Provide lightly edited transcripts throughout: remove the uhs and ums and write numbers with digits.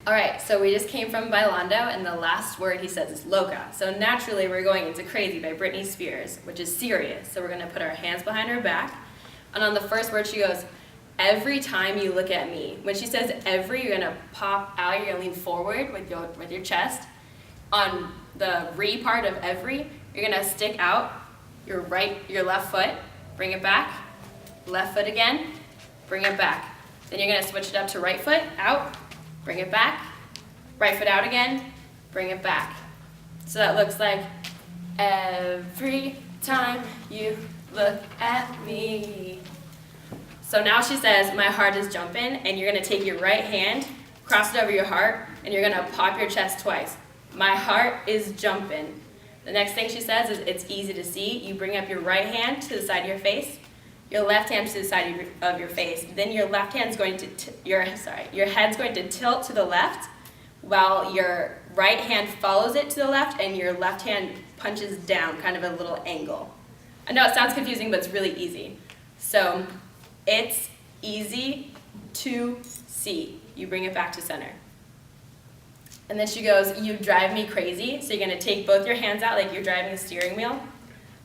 All right, so we just came from Bailando, and the last word he says is loca. So naturally, we're going into Crazy by Britney Spears, which is serious. So we're gonna put our hands behind our back, and on the first word she goes, every time you look at me. When she says every, you're gonna pop out, you're gonna lean forward with your chest. On the re part of every, you're gonna stick out your left foot, bring it back, left foot again, bring it back. Then you're gonna switch it up to right foot, out, bring it back, right foot out again, bring it back. So that looks like every time you look at me. So now she says, my heart is jumping, and you're gonna take your right hand, cross it over your heart, and you're gonna pop your chest twice. My heart is jumping. The next thing she says is, it's easy to see. You bring up your right hand to the side of your face, your left hand to the side of your face. Then your left hand's going to, your head's going to tilt to the left, while your right hand follows it to the left, and your left hand punches down, kind of a little angle. I know it sounds confusing, but it's really easy. So, it's easy to see. You bring it back to center. And then she goes, you drive me crazy. So you're gonna take both your hands out like you're driving a steering wheel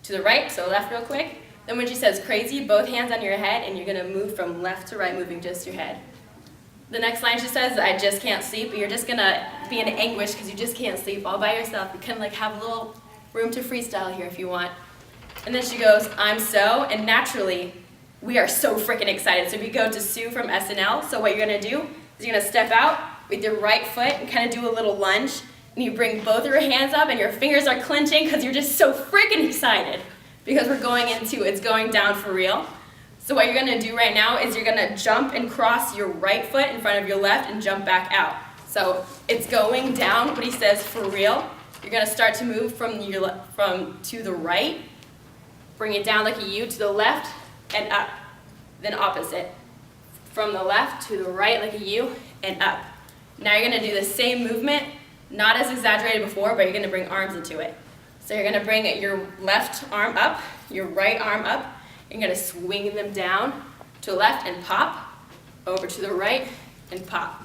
to the right, so left real quick. Then when she says crazy, both hands on your head, and you're gonna move from left to right, moving just your head. The next line she says, I just can't sleep, but you're just gonna be in anguish because you just can't sleep all by yourself. You can like have a little room to freestyle here if you want. And then she goes, I'm so, and naturally, we are so freaking excited. So if you go to Sue from SNL, so what you're gonna do is you're gonna step out with your right foot and kind of do a little lunge, and you bring both your hands up and your fingers are clenching because you're just so freaking excited because we're going into it's going down for real. So what you're gonna do right now is you're gonna jump and cross your right foot in front of your left and jump back out. So it's going down, but he says for real. You're gonna start to move from to the right, bring it down like a U to the left and up, then opposite. From the left to the right like a U and up. Now you're gonna do the same movement, not as exaggerated before, but you're gonna bring arms into it. So you're gonna bring your left arm up, your right arm up, you're gonna swing them down to the left and pop, over to the right and pop.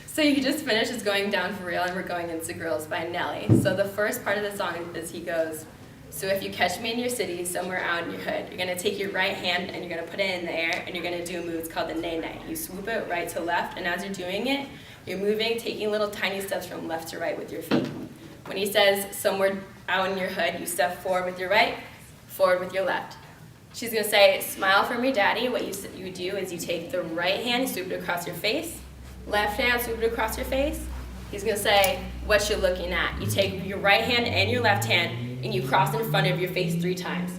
So you just finished is going down for real, and we're going into Girls by Nelly. So the first part of the song is he goes, so if you catch me in your city, somewhere out in your hood, you're gonna take your right hand and you're gonna put it in the air, and you're gonna do a move, it's called the nay-nay. You swoop it right to left, and as you're doing it, you're moving, taking little tiny steps from left to right with your feet. When he says somewhere out in your hood, you step forward with your right, forward with your left. She's gonna say, smile for me, daddy. What you do is you take the right hand, swoop it across your face, left hand, swoop it across your face. He's gonna say, what you're looking at. You take your right hand and your left hand, and you cross in front of your face 3 times.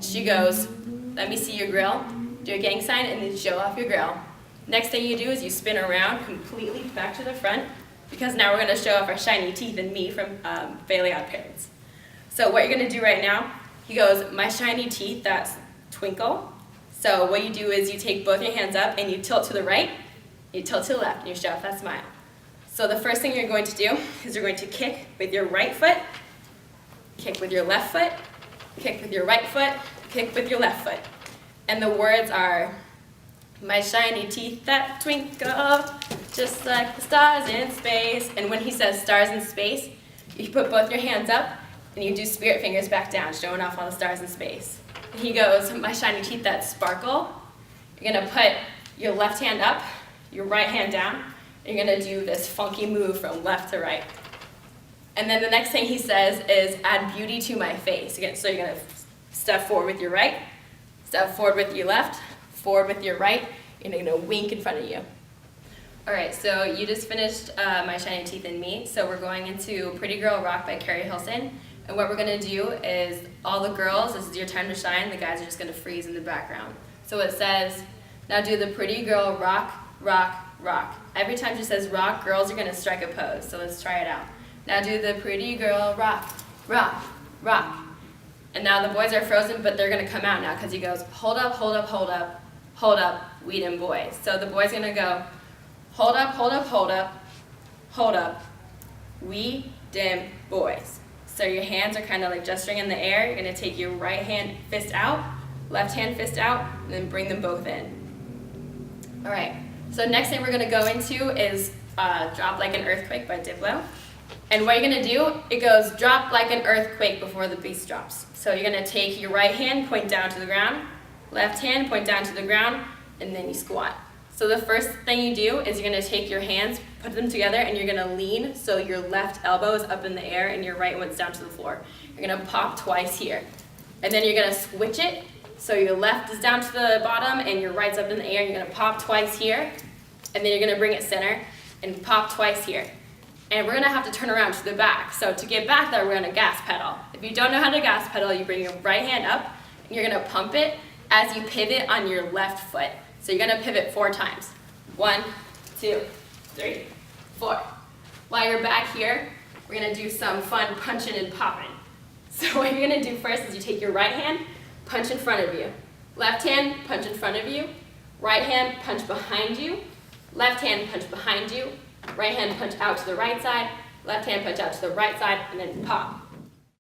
She goes, let me see your grill, do a gang sign, and then show off your grill. Next thing you do is you spin around completely back to the front, because now we're gonna show off our shiny teeth and me from Fairly Odd Parents. So what you're gonna do right now, he goes, my shiny teeth, that's twinkle. So what you do is you take both your hands up and you tilt to the right, you tilt to the left, and you show off that smile. So the first thing you're going to do is you're going to kick with your right foot, kick with your left foot, kick with your right foot, kick with your left foot. And the words are, my shiny teeth that twinkle, just like the stars in space. And when he says stars in space, you put both your hands up and you do spirit fingers back down, showing off all the stars in space. And he goes, my shiny teeth that sparkle. You're gonna put your left hand up, your right hand down, and you're gonna do this funky move from left to right. And then the next thing he says is, add beauty to my face. So you're gonna step forward with your right, step forward with your left, forward with your right, and you're gonna wink in front of you. All right, so you just finished My Shiny Teeth and Me, so we're going into Pretty Girl Rock by Carrie Hilson. And what we're gonna do is, all the girls, this is your time to shine, the guys are just gonna freeze in the background. So it says, now do the Pretty Girl Rock, rock, rock. Every time she says rock, girls are gonna strike a pose, so let's try it out. Now do the Pretty Girl Rock, rock, rock. And now the boys are frozen, but they're gonna come out now, because he goes, hold up, hold up, hold up, hold up, we them boys. So the boys gonna go, hold up, hold up, hold up, hold up, we them boys. So your hands are kind of like gesturing in the air. You're gonna take your right hand fist out, left hand fist out, and then bring them both in. All right, so next thing we're gonna go into is Drop Like an Earthquake by Diplo. And what you're gonna do, it goes drop like an earthquake before the bass drops. So you're gonna take your right hand, point down to the ground, left hand, point down to the ground, and then you squat. So the first thing you do is you're gonna take your hands, put them together, and you're gonna lean so your left elbow is up in the air and your right one's down to the floor. You're gonna pop twice here. And then you're gonna switch it, so your left is down to the bottom and your right's up in the air. You're gonna pop twice here, and then you're gonna bring it center and pop twice here. And we're gonna have to turn around to the back. So to get back there, we're gonna gas pedal. If you don't know how to gas pedal, you bring your right hand up, and you're gonna pump it as you pivot on your left foot. So you're gonna pivot 4 times. 1, 2, 3, 4. While you're back here, we're gonna do some fun punching and popping. So what you're gonna do first is you take your right hand, punch in front of you. Left hand, punch in front of you. Right hand, punch behind you. Left hand, punch behind you. Right hand, punch out to the right side. Left hand, punch out to the right side, and then pop.